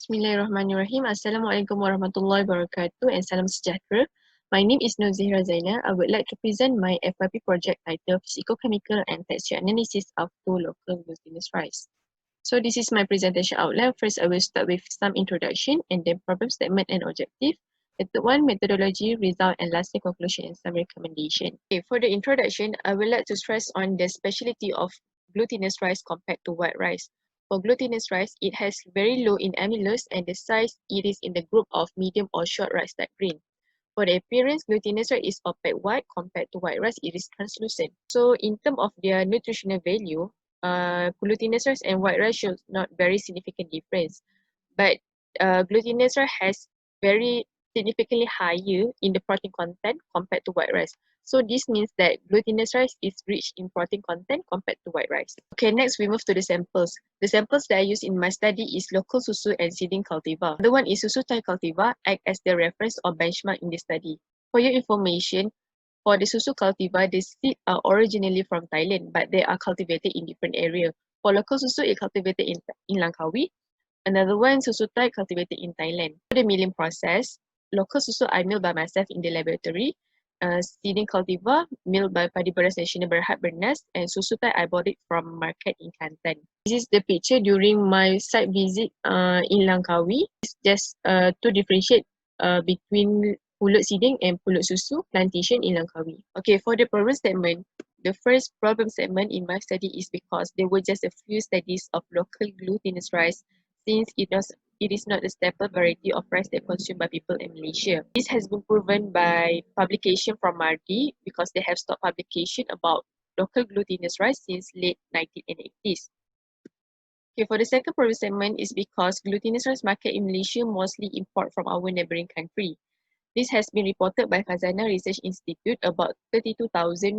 Bismillahirrahmanirrahim. Assalamualaikum warahmatullahi wabarakatuh and salam sejahtera. My name is Nuzira Zaina. I would like to present my FYP project titled Physico-Chemical and Texture Analysis of Two Local Glutinous Rice. So this is my presentation outline. First, I will start with some introduction and then problem statement and objective. The third one, methodology, result, and lastly, conclusion and some recommendation. Okay, for the introduction, I would like to stress on the speciality of glutinous rice compared to white rice. For glutinous rice, it has very low in amylose and the size it is in the group of medium or short rice type grain. For the appearance, glutinous rice is opaque white compared to white rice, it is translucent. So in terms of their nutritional value, glutinous rice and white rice shows not very significant difference. But glutinous rice has very significantly higher in the protein content compared to white rice. So this means that glutinous rice is rich in protein content compared to white rice. Okay, next we move to the samples. The samples that I use in my study is local susu and seeding cultivar. The one is susu Thai cultivar act as the reference or benchmark in the study. For your information, for the susu cultivar, the seeds are originally from Thailand, but they are cultivated in different areas. For local susu, it cultivated in Langkawi. Another one, susu Thai cultivated in Thailand. For the milling process, local susu I milled by myself in the laboratory. Seeding cultivar milled by Padi Beras Nasional Berhad Bernas, and susu Thai I bought it from market in Kelantan. This is the picture during my site visit in Langkawi. It's just to differentiate between pulut seeding and pulut susu plantation in Langkawi. Okay, for the problem statement, the first problem statement in my study is because there were just a few studies of local glutinous rice since it is not a staple variety of rice that consumed by people in Malaysia. This has been proven by publication from Mardi because they have stopped publication about local glutinous rice since late 1980s. Okay, for the second problem statement is because glutinous rice market in Malaysia mostly import from our neighboring country. This has been reported by Khazanah Research Institute about 32,000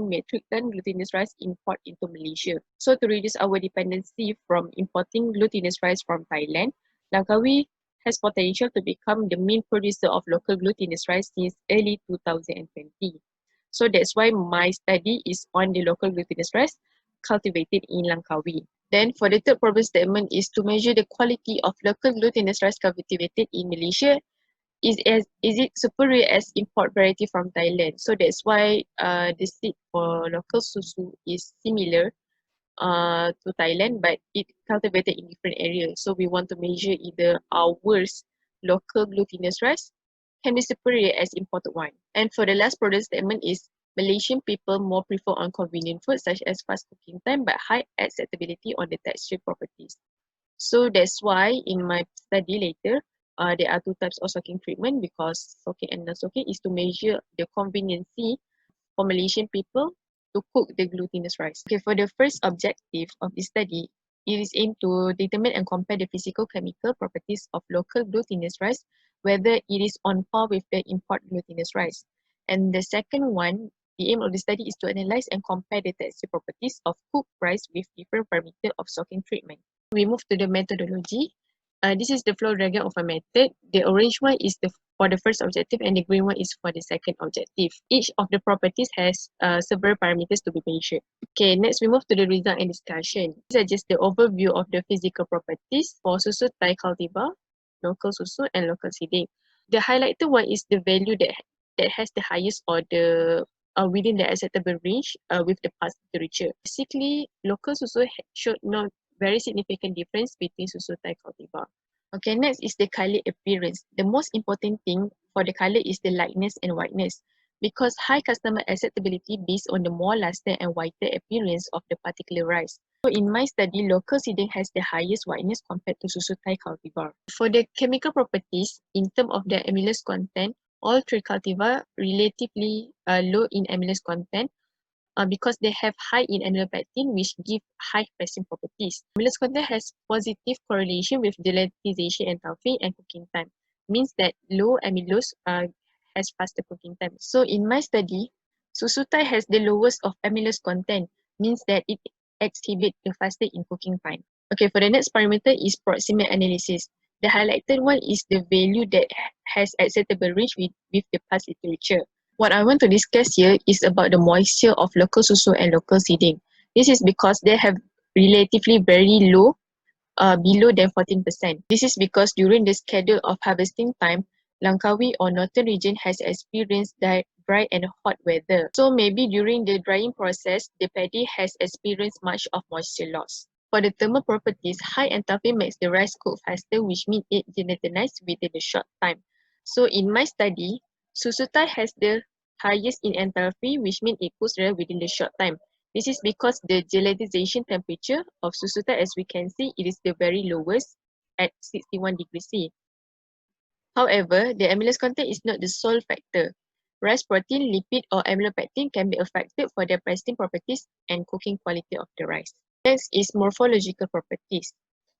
metric ton glutinous rice import into Malaysia. So to reduce our dependency from importing glutinous rice from Thailand, Langkawi has potential to become the main producer of local glutinous rice since early 2020. So that's why my study is on the local glutinous rice cultivated in Langkawi. Then for the third problem statement is to measure the quality of local glutinous rice cultivated in Malaysia. Is it superior as import variety from Thailand? So that's why the seed for local susu is similar to Thailand, but it cultivated in different areas. So we want to measure either ours local glutinous rice can be superior as imported one. And for the last product statement is Malaysian people more prefer on convenient food such as fast cooking time but high acceptability on the texture properties. So that's why in my study later, there are two types of soaking treatment because soaking and non-soaking is to measure the conveniency for Malaysian people to cook the glutinous rice. Okay, for the first objective of this study, it is aimed to determine and compare the physico-chemical properties of local glutinous rice, whether it is on par with the import glutinous rice. And the second one, the aim of the study is to analyze and compare the texture properties of cooked rice with different parameters of soaking treatment. We move to the methodology. This is the flow diagram of a method. The orange one is for the first objective and the green one is for the second objective. Each of the properties has several parameters to be measured. Okay, next we move to the result and discussion. These are just the overview of the physical properties for susu Thai cultivar, local susu and local seeding. The highlighted one is the value that has the highest order within the acceptable range with the past literature. Basically, local susu showed no very significant difference between susu Thai cultivar. Okay, next is the color appearance. The most important thing for the color is the lightness and whiteness because high customer acceptability based on the more luster and whiter appearance of the particular rice. So in my study, local seeding has the highest whiteness compared to susu Thai cultivar. For the chemical properties, in terms of the amylose content, all three cultivar relatively low in amylose content because they have high in amylopectin, which give high pressing properties. Amylose content has positive correlation with gelatinization and toughing and cooking time. Means that low amylose has faster cooking time. So in my study, susu Thai has the lowest of amylose content. Means that it exhibits the faster in cooking time. Okay, for the next parameter is proximate analysis. The highlighted one is the value that has acceptable range with the past literature. What I want to discuss here is about the moisture of local susu and local seeding. This is because they have relatively very low below than 14%. This is because during the schedule of harvesting time, Langkawi or northern region has experienced dry and hot weather. So maybe during the drying process, the paddy has experienced much of moisture loss. For the thermal properties, high enthalpy makes the rice cook faster, which means it gelatinizes within a short time. So in my study, Susutai has the highest in enthalpy, which means it cooks within the short time. This is because the gelatinization temperature of Susutai, as we can see, it is the very lowest at 61 degrees C. However, the amylase content is not the sole factor. Rice protein, lipid, or amylopectin can be affected for their resting properties and cooking quality of the rice. Next is morphological properties.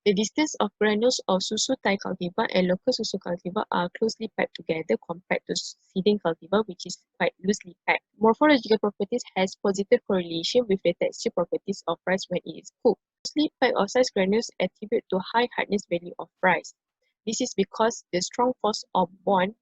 The distance of granules of Susu Thai cultivar and local Susu cultivar are closely packed together compared to seeding cultivar, which is quite loosely packed. Morphological properties has positive correlation with the texture properties of rice when it is cooked. Closely packed oxide granules attribute to high hardness value of rice. This is because the strong force of bond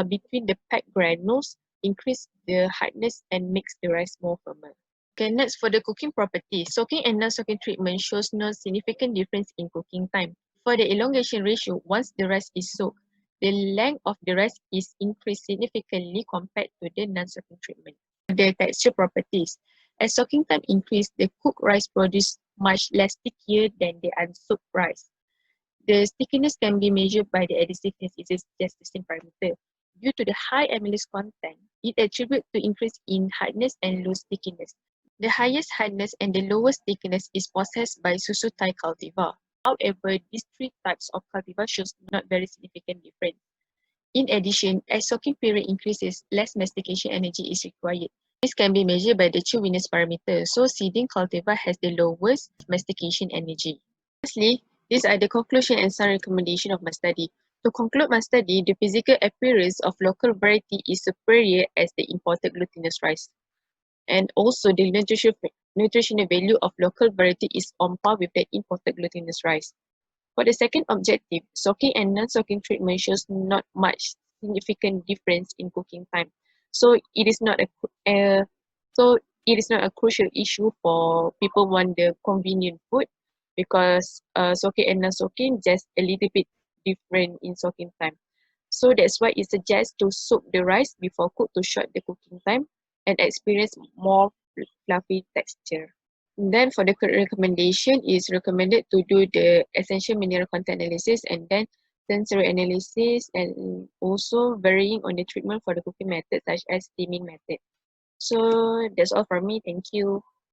between the packed granules increase the hardness and makes the rice more firmer. Okay, next for the cooking properties. Soaking and non-soaking treatment shows no significant difference in cooking time. For the elongation ratio, once the rice is soaked, the length of the rice is increased significantly compared to the non-soaking treatment. The texture properties. As soaking time increases, the cooked rice produces much less stickier than the unsoaked rice. The stickiness can be measured by the adhesiveness, it is just the same parameter. Due to the high amylase content, it attributes to increase in hardness and low stickiness. The highest hardness and the lowest stickiness is possessed by Susu Thai cultivar. However, these three types of cultivar shows not very significant difference. In addition, as soaking period increases, less mastication energy is required. This can be measured by the chewiness parameter, so seeding cultivar has the lowest mastication energy. Lastly, these are the conclusion and some recommendation of my study. To conclude my study, the physical appearance of local variety is superior as the imported glutinous rice. And also the nutritional value of local variety is on par with the imported glutinous rice. For the second objective, soaking and non-soaking treatment shows not much significant difference in cooking time. So it is not a crucial issue for people want the convenient food because soaking and non-soaking just a little bit different in soaking time. So that's why it suggests to soak the rice before cook to short the cooking time and experience more fluffy texture. Then for the recommendation is recommended to do the essential mineral content analysis and then sensory analysis and also varying on the treatment for the cooking method such as steaming method. So that's all for me. Thank you.